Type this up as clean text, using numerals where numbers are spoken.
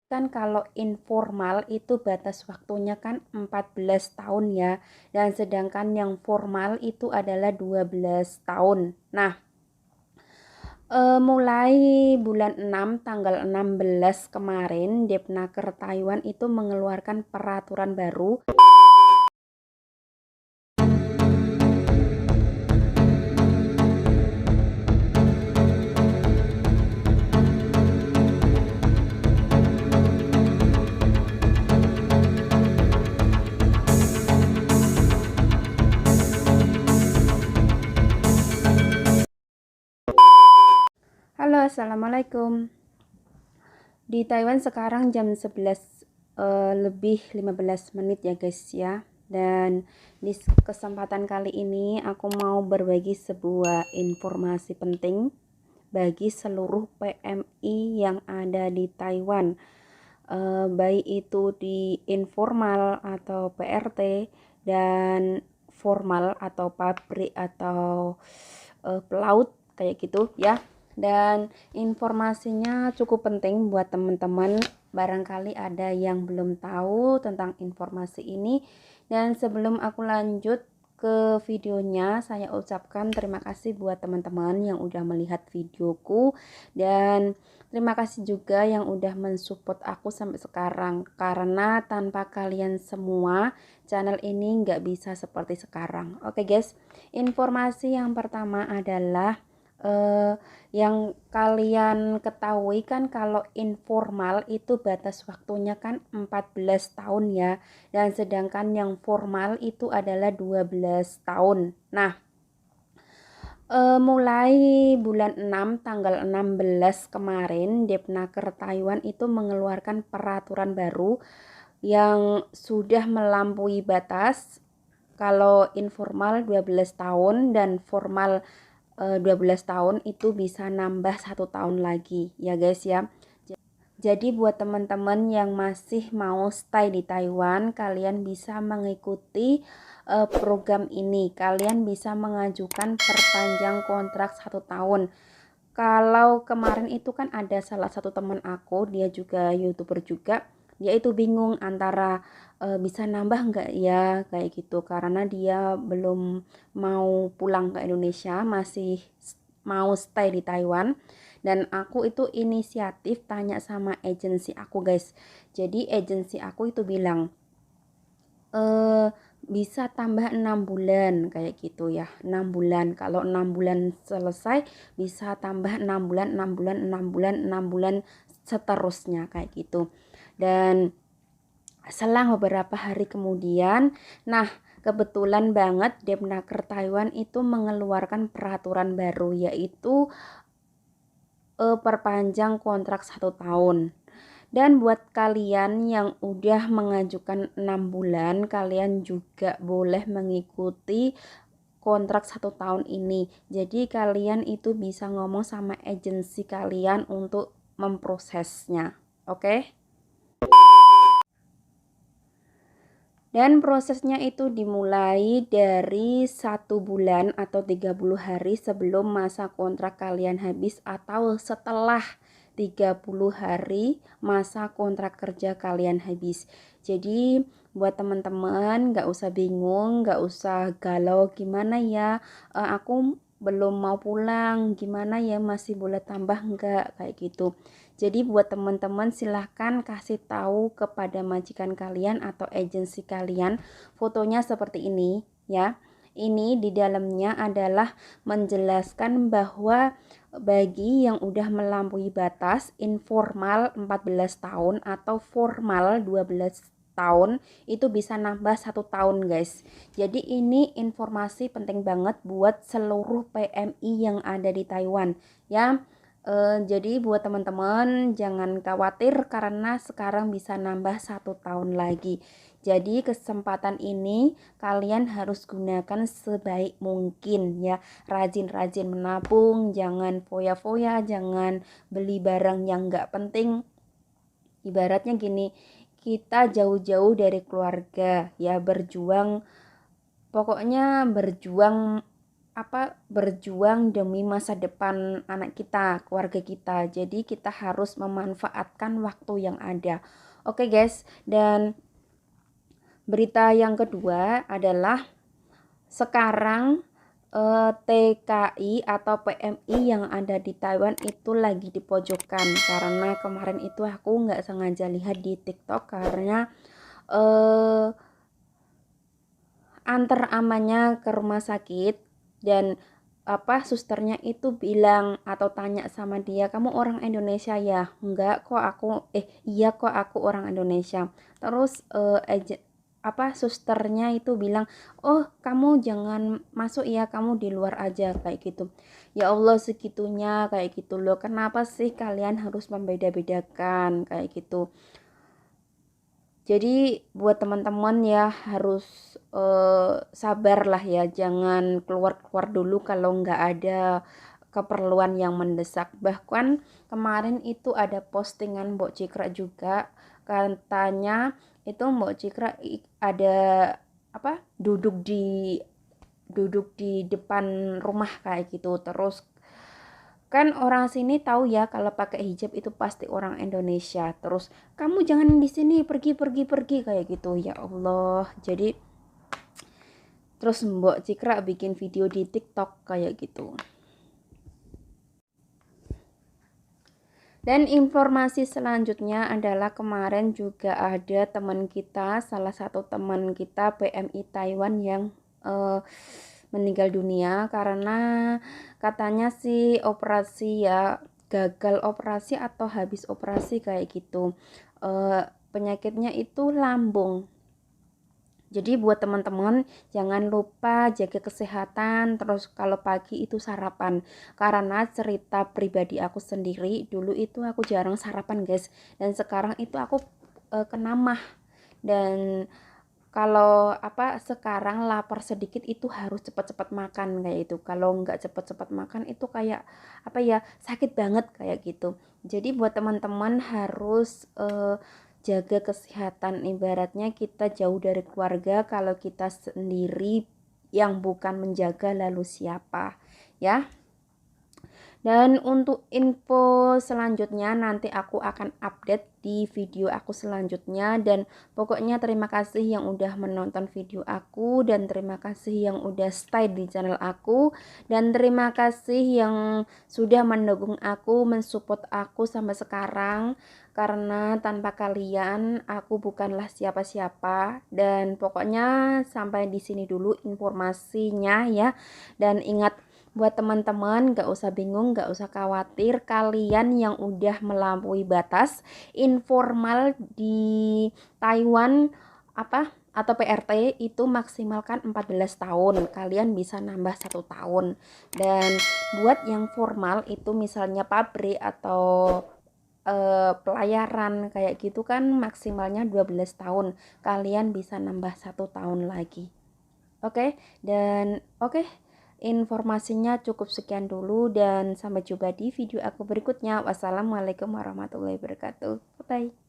Kan kalau informal itu batas waktunya kan 14 tahun ya. Dan sedangkan yang formal itu adalah 12 tahun. Nah, mulai bulan 6 tanggal 16 kemarin Depnaker Taiwan itu mengeluarkan peraturan baru. Halo, assalamualaikum. Di Taiwan sekarang jam 11 lebih 15 menit ya guys ya. Dan di kesempatan kali ini aku mau berbagi sebuah informasi penting bagi seluruh PMI yang ada di Taiwan. Baik itu di informal atau PRT dan formal atau pabrik atau pelaut kayak gitu ya. Dan informasinya cukup penting buat teman-teman, barangkali ada yang belum tahu tentang informasi ini. Dan sebelum aku lanjut ke videonya, saya ucapkan terima kasih buat teman-teman yang udah melihat videoku, dan terima kasih juga yang udah mensupport aku sampai sekarang, karena tanpa kalian semua channel ini nggak bisa seperti sekarang. Oke guys, informasi yang pertama adalah yang kalian ketahui kan kalau informal itu batas waktunya kan 14 tahun ya, dan sedangkan yang formal itu adalah 12 tahun. Nah, mulai bulan 6 tanggal 16 kemarin Depnaker Taiwan itu mengeluarkan peraturan baru yang sudah melampaui batas. Kalau informal 12 tahun dan formal 12 tahun itu bisa nambah 1 tahun lagi ya guys ya. Jadi buat teman-teman yang masih mau stay di Taiwan, kalian bisa mengikuti program ini. Kalian bisa mengajukan perpanjang kontrak 1 tahun. Kalau kemarin itu kan ada salah satu teman aku, dia juga YouTuber juga. Dia itu bingung antara bisa nambah nggak ya kayak gitu, karena dia belum mau pulang ke Indonesia, masih mau stay di Taiwan. Dan aku itu inisiatif tanya sama agensi aku guys. Jadi agensi aku itu bilang bisa tambah 6 bulan kayak gitu ya, 6 bulan. Kalau 6 bulan selesai bisa tambah 6 bulan, 6 bulan, 6 bulan, 6 bulan seterusnya kayak gitu. Dan selang beberapa hari kemudian, nah kebetulan banget Depnaker Taiwan itu mengeluarkan peraturan baru, yaitu perpanjang kontrak 1 tahun. Dan buat kalian yang udah mengajukan 6 bulan, kalian juga boleh mengikuti kontrak 1 tahun ini. Jadi kalian itu bisa ngomong sama agensi kalian untuk memprosesnya. Oke? Dan prosesnya itu dimulai dari 1 bulan atau 30 hari sebelum masa kontrak kalian habis, atau setelah 30 hari masa kontrak kerja kalian habis. Jadi buat teman-teman nggak usah bingung, nggak usah galau gimana ya, aku belum mau pulang, gimana ya, masih boleh tambah nggak kayak gitu. Jadi buat teman-teman silahkan kasih tahu kepada majikan kalian atau agensi kalian fotonya seperti ini ya. Ini di dalamnya adalah menjelaskan bahwa bagi yang udah melampaui batas informal 14 tahun atau formal 12 tahun itu bisa nambah 1 tahun guys. Jadi ini informasi penting banget buat seluruh PMI yang ada di Taiwan ya. Jadi buat teman-teman jangan khawatir karena sekarang bisa nambah 1 tahun lagi. Jadi kesempatan ini kalian harus gunakan sebaik mungkin ya. Rajin-rajin menabung, jangan foya-foya, jangan beli barang yang nggak penting. Ibaratnya gini, kita jauh-jauh dari keluarga ya, berjuang, pokoknya berjuang berjuang demi masa depan anak kita, keluarga kita. Jadi kita harus memanfaatkan waktu yang ada. Oke guys, dan berita yang kedua adalah sekarang TKI atau PMI yang ada di Taiwan itu lagi dipojokkan, karena kemarin itu aku nggak sengaja lihat di TikTok karena antar amannya ke rumah sakit dan susternya itu bilang atau tanya sama dia, kamu orang Indonesia ya? Enggak kok aku, iya kok aku orang Indonesia. Terus susternya itu bilang, oh kamu jangan masuk ya, kamu di luar aja, kayak gitu. Ya Allah, segitunya kayak gitu loh, kenapa sih kalian harus membeda-bedakan kayak gitu. Jadi buat teman-teman ya harus sabar lah ya, jangan keluar-keluar dulu kalau nggak ada keperluan yang mendesak. Bahkan kemarin itu ada postingan Mbok Cikra juga, katanya itu Mbok Cikra ada duduk di depan rumah kayak gitu. Terus kan orang sini tahu ya kalau pakai hijab itu pasti orang Indonesia. Terus kamu jangan di sini, pergi kayak gitu. Ya Allah. Jadi terus Mbok Cikra bikin video di TikTok kayak gitu. Dan informasi selanjutnya adalah kemarin juga ada teman kita, salah satu teman kita PMI Taiwan yang meninggal dunia karena katanya sih operasi ya, gagal operasi atau habis operasi kayak gitu. Penyakitnya itu lambung. Jadi buat teman-teman jangan lupa jaga kesehatan, terus kalau pagi itu sarapan. Karena cerita pribadi aku sendiri, dulu itu aku jarang sarapan guys, dan sekarang itu aku kena mah. Dan kalau sekarang lapar sedikit itu harus cepat-cepat makan kayak itu. Kalau nggak cepat-cepat makan itu kayak sakit banget kayak gitu. Jadi buat teman-teman harus jaga kesehatan, ibaratnya kita jauh dari keluarga, kalau kita sendiri yang bukan menjaga lalu siapa ya. Dan untuk info selanjutnya nanti aku akan update di video aku selanjutnya. Dan pokoknya terima kasih yang udah menonton video aku, dan terima kasih yang udah stay di channel aku, dan terima kasih yang sudah mendukung aku, mensupport aku sampai sekarang. Karena tanpa kalian aku bukanlah siapa-siapa. Dan pokoknya sampai di sini dulu informasinya ya. Dan ingat, buat teman-teman gak usah bingung, gak usah khawatir, kalian yang udah melampaui batas informal di Taiwan atau PRT itu maksimalkan 14 tahun, kalian bisa nambah 1 tahun. Dan buat yang formal itu misalnya pabrik atau pelayaran kayak gitu kan maksimalnya 12 tahun, kalian bisa nambah 1 tahun lagi. Oke, informasinya cukup sekian dulu, dan sampai jumpa di video aku berikutnya. Wassalamualaikum warahmatullahi wabarakatuh. Bye bye.